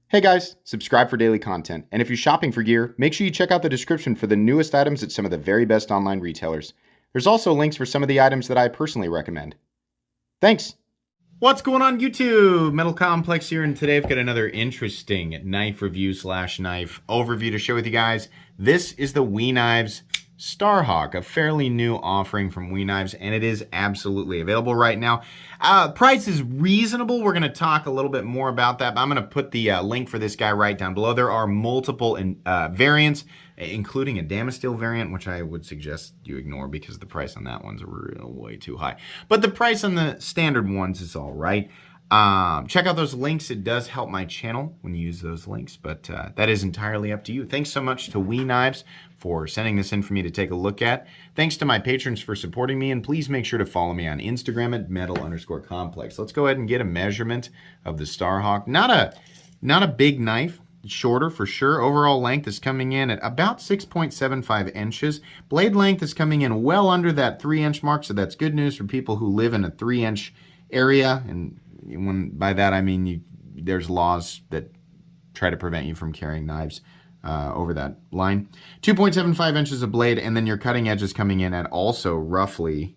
Hey guys, subscribe for daily content. And if you're shopping for gear, make sure you check out the description for the newest items at some of the very best online retailers. There's also links for some of the items that I personally recommend. Thanks! What's going on YouTube? Metal Complex here, and today I've got another interesting knife review / knife overview to share with you guys. This is the WE Knives Starhawk, a fairly new offering from WE Knives, and it is absolutely available right now. Price is reasonable. We're going to talk a little bit more about that, but I'm going to put the link for this guy right down below. There are multiple variants, including a Damasteel variant, which I would suggest you ignore because the price on that one's way too high. But the price on the standard ones is all right. Check out those links. It does help my channel when you use those links, but that is entirely up to you. Thanks so much to WE Knives for sending this in for me to take a look at. Thanks to my patrons for supporting me, and please make sure to follow me on Instagram at metal_complex. Let's go ahead and get a measurement of the Starhawk. Not a big knife. Shorter for sure. Overall length is coming in at about 6.75 inches. Blade length is coming in well under that 3-inch mark, so that's good news for people who live in a 3-inch area. And by that I mean there's laws that try to prevent you from carrying knives over that line. 2.75 inches of blade, and then your cutting edge is coming in at also roughly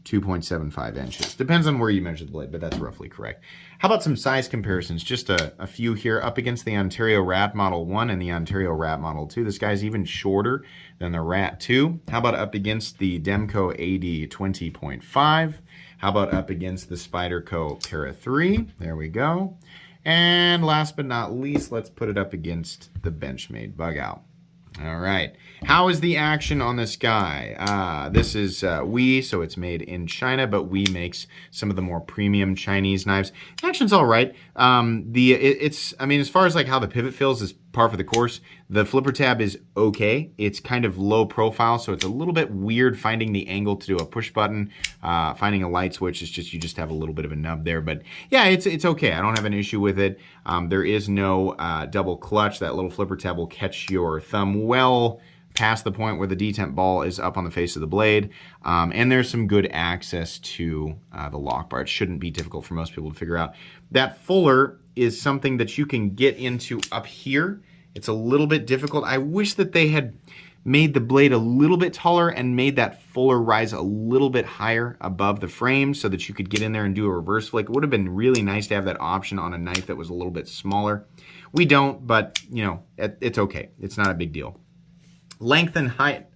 2.75 inches. Depends on where you measure the blade, but that's roughly correct. How about some size comparisons? Just a few here. Up against the Ontario Rat Model 1 and the Ontario Rat Model 2. This guy's even shorter than the Rat 2. How about up against the Demco AD 20.5? How about up against the Spyderco Para 3? There we go. And last but not least, let's put it up against the Benchmade Bug Out. All right. How is the action on this guy? This is WE, so it's made in China, but WE makes some of the more premium Chinese knives. The action's all right. I mean, as far as like how the pivot feels is par for the course. The flipper tab is okay. It's kind of low profile, so it's a little bit weird finding the angle to do a push button. Finding a light switch is just, you just have a little bit of a nub there, but yeah, it's okay. I don't have an issue with it. There is no double clutch. That little flipper tab will catch your thumb well past the point where the detent ball is up on the face of the blade. And there's some good access to the lock bar. It shouldn't be difficult for most people to figure out. That fuller is something that you can get into up here. It's a little bit difficult. I wish that they had made the blade a little bit taller and made that fuller rise a little bit higher above the frame so that you could get in there and do a reverse flick. It would have been really nice to have that option on a knife that was a little bit smaller. We don't, but you know, it's okay. It's not a big deal. Length and height,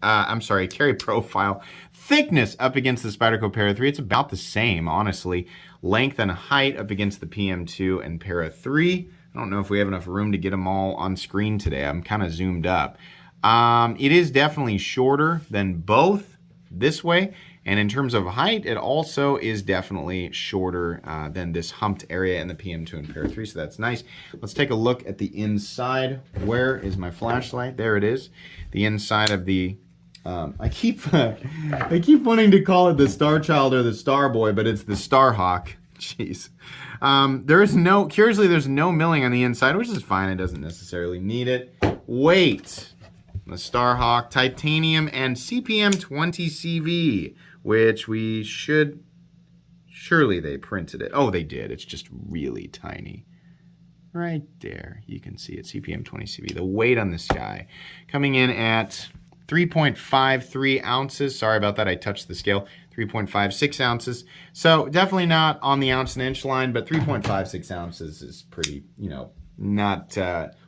carry profile. Thickness up against the Spyderco Para 3, it's about the same, honestly. Length and height up against the PM2 and Para 3. I don't know if we have enough room to get them all on screen today. I'm kind of zoomed up. It is definitely shorter than both this way. And in terms of height, it also is definitely shorter than this humped area in the PM2 and Para 3, so that's nice. Let's take a look at the inside. Where is my flashlight? There it is. The inside of the, I keep wanting to call it the Star Child or the Star Boy, but it's the Starhawk. Jeez. Curiously, there's no milling on the inside, which is fine. It doesn't necessarily need it. Weight. The Starhawk titanium and CPM 20 CV, which we should, surely they printed it. Oh, they did. It's just really tiny. Right there. You can see it, CPM 20 CV. The weight on this guy coming in at 3.53 ounces. Sorry about that. I touched the scale. 3.56 ounces. So definitely not on the ounce and inch line, but 3.56 ounces is pretty, not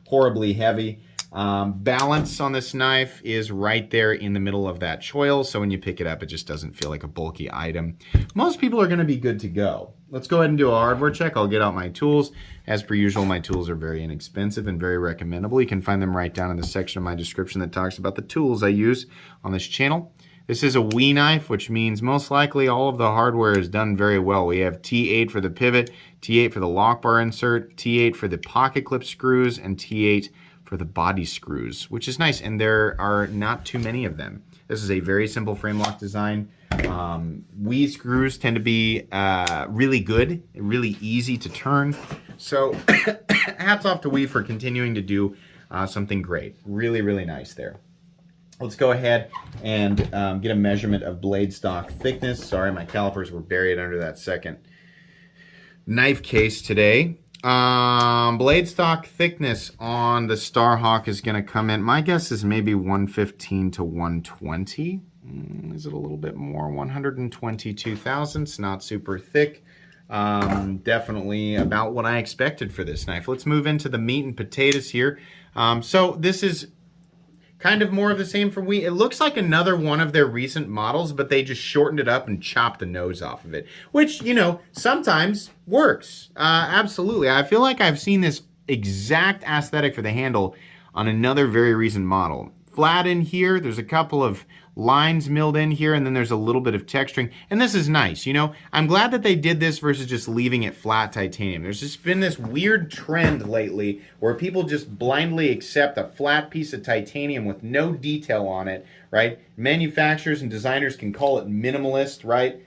horribly heavy. Balance on this knife is right there in the middle of that choil, so when you pick it up, it just doesn't feel like a bulky item. Most people are going to be good to go. Let's go ahead and do a hardware check. I'll get out my tools. As per usual, my tools are very inexpensive and very recommendable. You can find them right down in the section of my description that talks about the tools I use on this channel. This is a WE knife, which means most likely all of the hardware is done very well. We have T8 for the pivot, T8 for the lock bar insert, T8 for the pocket clip screws, and T8 for the body screws, which is nice, and there are not too many of them. This is a very simple frame lock design. WE screws tend to be really good, really easy to turn. So hats off to WE for continuing to do something great. Really, really nice there. Let's go ahead and get a measurement of blade stock thickness. Sorry, my calipers were buried under that second knife case today. Blade stock thickness on the Starhawk is going to come in. My guess is maybe 115 to 120. Is it a little bit more? 122 thousandths, not super thick. Definitely about what I expected for this knife. Let's move into the meat and potatoes here. So this is kind of more of the same from Wii. It looks like another one of their recent models, but they just shortened it up and chopped the nose off of it, which, you know, sometimes works. Absolutely. I feel like I've seen this exact aesthetic for the handle on another very recent model. Flat in here, there's a couple of lines milled in here, and then there's a little bit of texturing, and this is nice, you know. I'm glad that they did this versus just leaving it flat titanium. There's just been this weird trend lately where people just blindly accept a flat piece of titanium with no detail on it, right? Manufacturers and designers can call it minimalist, right?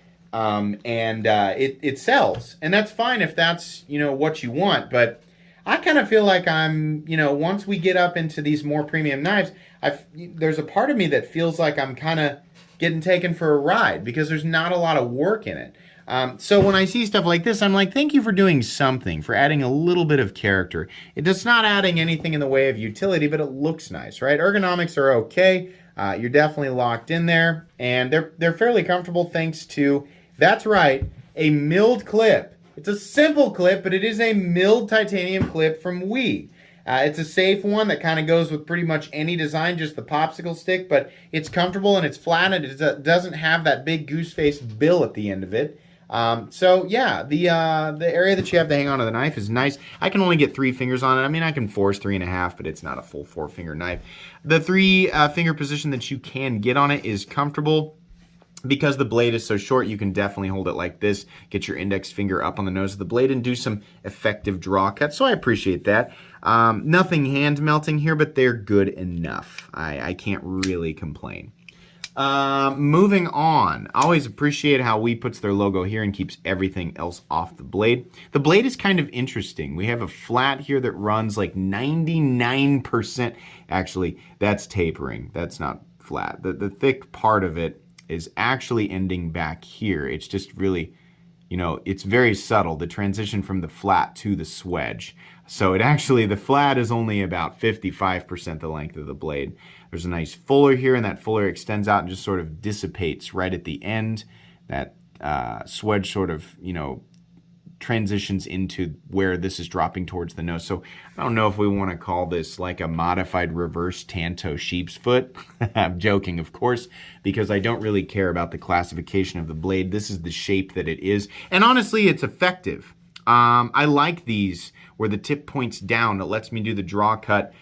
It sells, and that's fine if that's, you know, what you want, but I kind of feel like I'm, you know, once we get up into these more premium knives, there's a part of me that feels like I'm kind of getting taken for a ride because there's not a lot of work in it. So when I see stuff like this, I'm like, thank you for doing something, for adding a little bit of character. It's not adding anything in the way of utility, but it looks nice, right? Ergonomics are okay. You're definitely locked in there, and they're fairly comfortable thanks to, that's right, a milled clip. It's a simple clip, but it is a milled titanium clip from Wii. It's a safe one that kind of goes with pretty much any design, just the popsicle stick, but it's comfortable and it's flat and it doesn't have that big goose face bill at the end of it. So yeah, the area that you have to hang onto the knife is nice. I can only get 3 fingers on it. I mean, I can force 3.5, but it's not a full 4-finger knife. The 3-finger position that you can get on it is comfortable. Because the blade is so short, you can definitely hold it like this, get your index finger up on the nose of the blade, and do some effective draw cuts. So I appreciate that. Nothing hand melting here, but they're good enough. I can't really complain. Moving on. I always appreciate how Wii puts their logo here and keeps everything else off the blade. The blade is kind of interesting. We have a flat here that runs like 99%. Actually, that's tapering. That's not flat. The thick part of it is actually ending back here. It's just really, you know, it's very subtle, the transition from the flat to the swedge. So it actually, the flat is only about 55% the length of the blade. There's a nice fuller here, and that fuller extends out and just sort of dissipates right at the end. That swedge sort of, you know, transitions into where this is dropping towards the nose. So I don't know if we want to call this like a modified reverse Tanto sheep's foot. I'm joking, of course, because I don't really care about the classification of the blade. This is the shape that it is. And honestly, it's effective. I like these where the tip points down. It lets me do the draw cut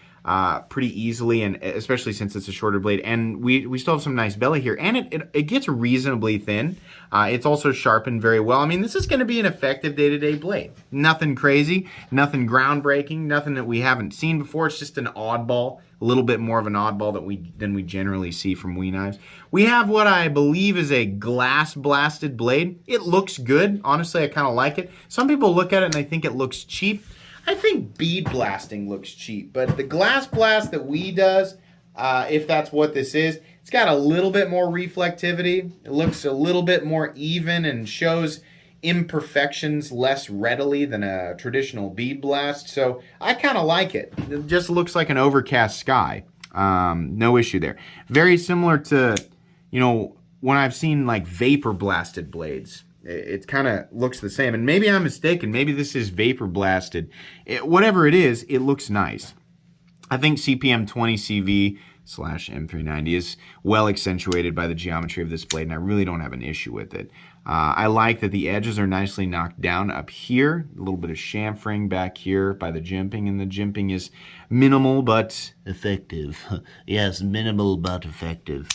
pretty easily, and especially since it's a shorter blade. And we still have some nice belly here, and it gets reasonably thin. It's also sharpened very well. I mean, this is going to be an effective day-to-day blade. Nothing crazy, nothing groundbreaking, nothing that we haven't seen before. It's just an oddball, a little bit more of an oddball than we generally see from Wii knives. We have what I believe is a glass blasted blade. It looks good. Honestly, I kind of like it. Some people look at it and they think it looks cheap. I think bead blasting looks cheap, but the glass blast that Wii does, if that's what this is, it's got a little bit more reflectivity. It looks a little bit more even and shows imperfections less readily than a traditional bead blast. So I kind of like it. It just looks like an overcast sky. No issue there. Very similar to, you know, when I've seen like vapor blasted blades. It kind of looks the same. And maybe I'm mistaken. Maybe this is vapor blasted. Whatever it is, it looks nice. I think CPM 20CV/M390 is well accentuated by the geometry of this blade, and I really don't have an issue with it. I like that the edges are nicely knocked down up here. A little bit of chamfering back here by the jimping, and the jimping is minimal but effective. Yes, minimal but effective.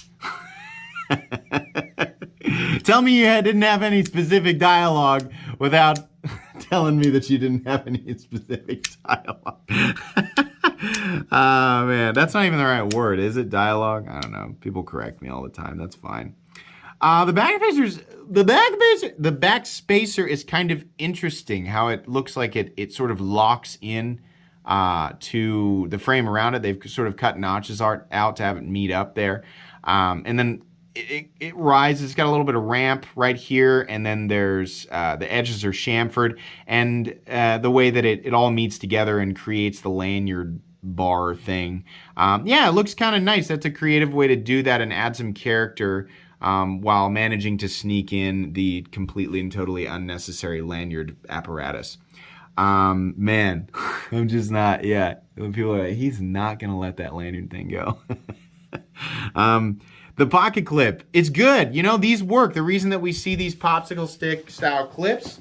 Tell me you didn't have any specific dialogue without telling me that you didn't have any specific dialogue. Man, that's not even the right word, is it? Dialogue? I don't know. People correct me all the time. That's fine. The back spacer is kind of interesting. How it looks like it sort of locks in to the frame around it. They've sort of cut notches out to have it meet up there, and then it rises. It's got a little bit of ramp right here, and then there's the edges are chamfered, and the way that it all meets together and creates the lanyard bar thing. Yeah, it looks kind of nice. That's a creative way to do that and add some character while managing to sneak in the completely and totally unnecessary lanyard apparatus. Man, I'm just not, yeah. When people are like, he's not going to let that lanyard thing go. The pocket clip, it's good. You know, these work. The reason that we see these popsicle stick style clips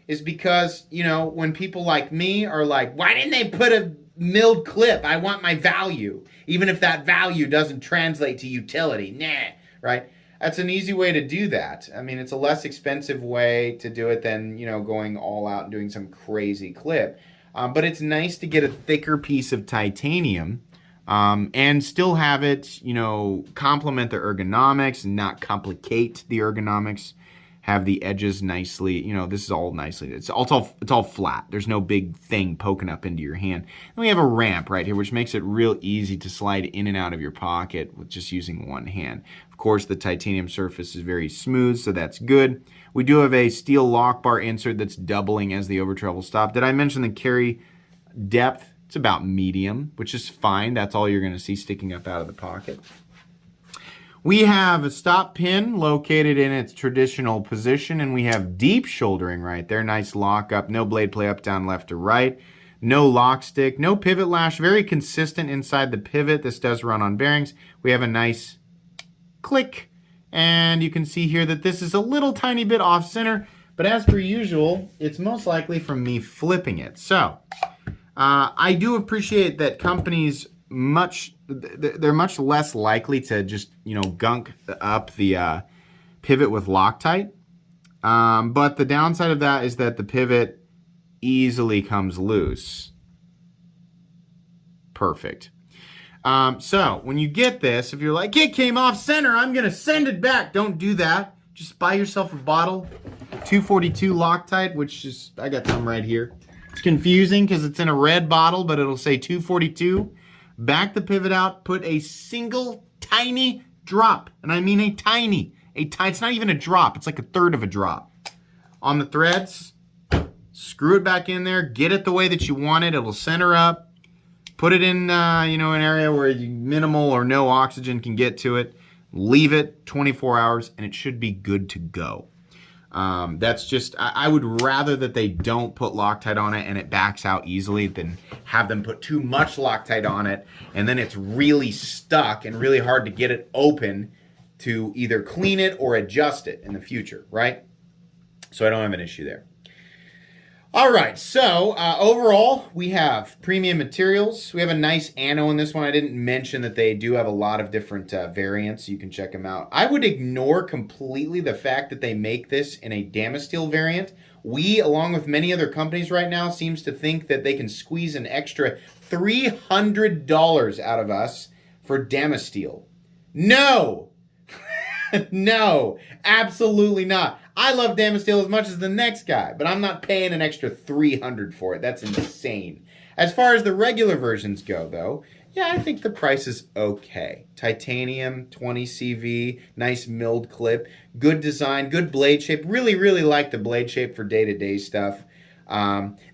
is because, you know, when people like me are like, why didn't they put a milled clip? I want my value. Even if that value doesn't translate to utility. Nah, right? That's an easy way to do that. I mean, it's a less expensive way to do it than, you know, going all out and doing some crazy clip. But it's nice to get a thicker piece of titanium and still have it, you know, complement the ergonomics and not complicate the ergonomics. Have the edges nicely, you know, this is all nicely, it's all flat. There's no big thing poking up into your hand. And we have a ramp right here, which makes it real easy to slide in and out of your pocket with just using one hand. Of course, the titanium surface is very smooth, so that's good. We do have a steel lock bar insert that's doubling as the over travel stop. Did I mention the carry depth? It's about medium, which is fine. That's all you're gonna see sticking up out of the pocket. We have a stop pin located in its traditional position, and we have deep shouldering right there. Nice lock up, no blade play up, down, left, or right. No lock stick, no pivot lash, very consistent inside the pivot. This does run on bearings. We have a nice click, and you can see here that this is a little tiny bit off center, but as per usual, it's most likely from me flipping it. So, I do appreciate that companies they're much less likely to just, you know, gunk up the pivot with Loctite. But the downside of that is that the pivot easily comes loose. Perfect. So when you get this, if you're like, it came off center, I'm going to send it back. Don't do that. Just buy yourself a bottle, 242 Loctite, which is, I got some right here. It's confusing because it's in a red bottle, but it'll say 242. Back the pivot out, put a single tiny drop, and I mean a tiny, it's not even a drop, it's like a third of a drop. On the threads, screw it back in there, get it the way that you want it, it'll center up, put it in, you know, an area where minimal or no oxygen can get to it, leave it 24 hours, and it should be good to go. That's just, I would rather that they don't put Loctite on it and it backs out easily than have them put too much Loctite on it and then it's really stuck and really hard to get it open to either clean it or adjust it in the future, right? So I don't have an issue there. All right, so overall, we have premium materials. We have a nice ano in this one. I didn't mention that they do have a lot of different variants. You can check them out. I would ignore completely the fact that they make this in a Damasteel variant. We, along with many other companies right now, seems to think that they can squeeze an extra $300 out of us for Damasteel. No! No, absolutely not. I love Damasteel as much as the next guy, but I'm not paying an extra $300 for it. That's insane. As far as the regular versions go, though, yeah, I think the price is okay. Titanium, 20 CV, nice milled clip, good design, good blade shape. Really, really like the blade shape for day-to-day stuff.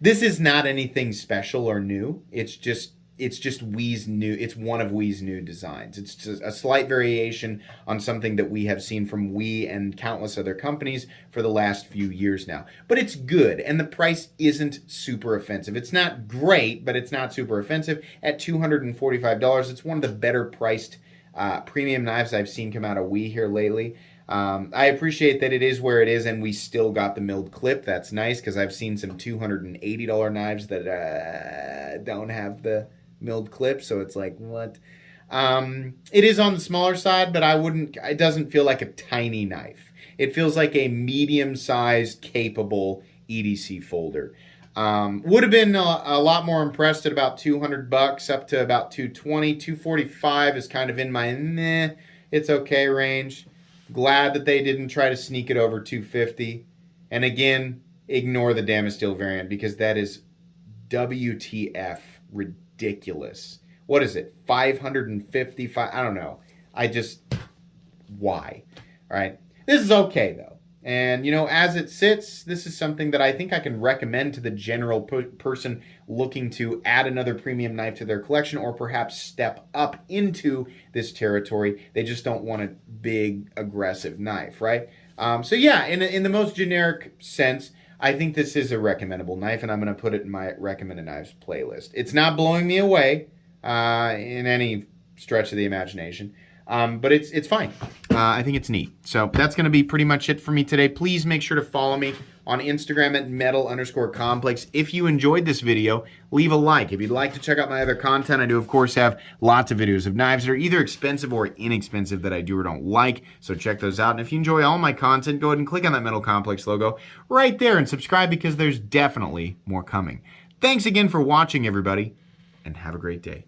This is not anything special or new. It's just Wii's new, it's one of Wii's new designs. It's just a slight variation on something that we have seen from Wii and countless other companies for the last few years now. But it's good, and the price isn't super offensive. It's not great, but it's not super offensive. At $245, it's one of the better priced premium knives I've seen come out of Wii here lately. I appreciate that it is where it is and we still got the milled clip. That's nice because I've seen some $280 knives that don't have the milled clip, so it's like, what? It is on the smaller side, but it doesn't feel like a tiny knife. It feels like a medium-sized, capable EDC folder. Would have been a lot more impressed at about $200 up to about $220. $245 is kind of in my meh, it's okay range. Glad that they didn't try to sneak it over $250. And again, ignore the Damasteel variant because that is WTF ridiculous. What is it? $555? I don't know. why. All right. This is okay, though. And, as it sits, this is something that I think I can recommend to the general person looking to add another premium knife to their collection or perhaps step up into this territory. They just don't want a big, aggressive knife, right? So yeah, in the most generic sense, I think this is a recommendable knife, and I'm going to put it in my recommended knives playlist. It's not blowing me away in any stretch of the imagination. But it's fine. I think it's neat. So that's going to be pretty much it for me today. Please make sure to follow me on Instagram at metal_complex. If you enjoyed this video, leave a like. If you'd like to check out my other content, I do, of course, have lots of videos of knives that are either expensive or inexpensive that I do or don't like. So check those out. And if you enjoy all my content, go ahead and click on that Metal Complex logo right there and subscribe because there's definitely more coming. Thanks again for watching, everybody, and have a great day.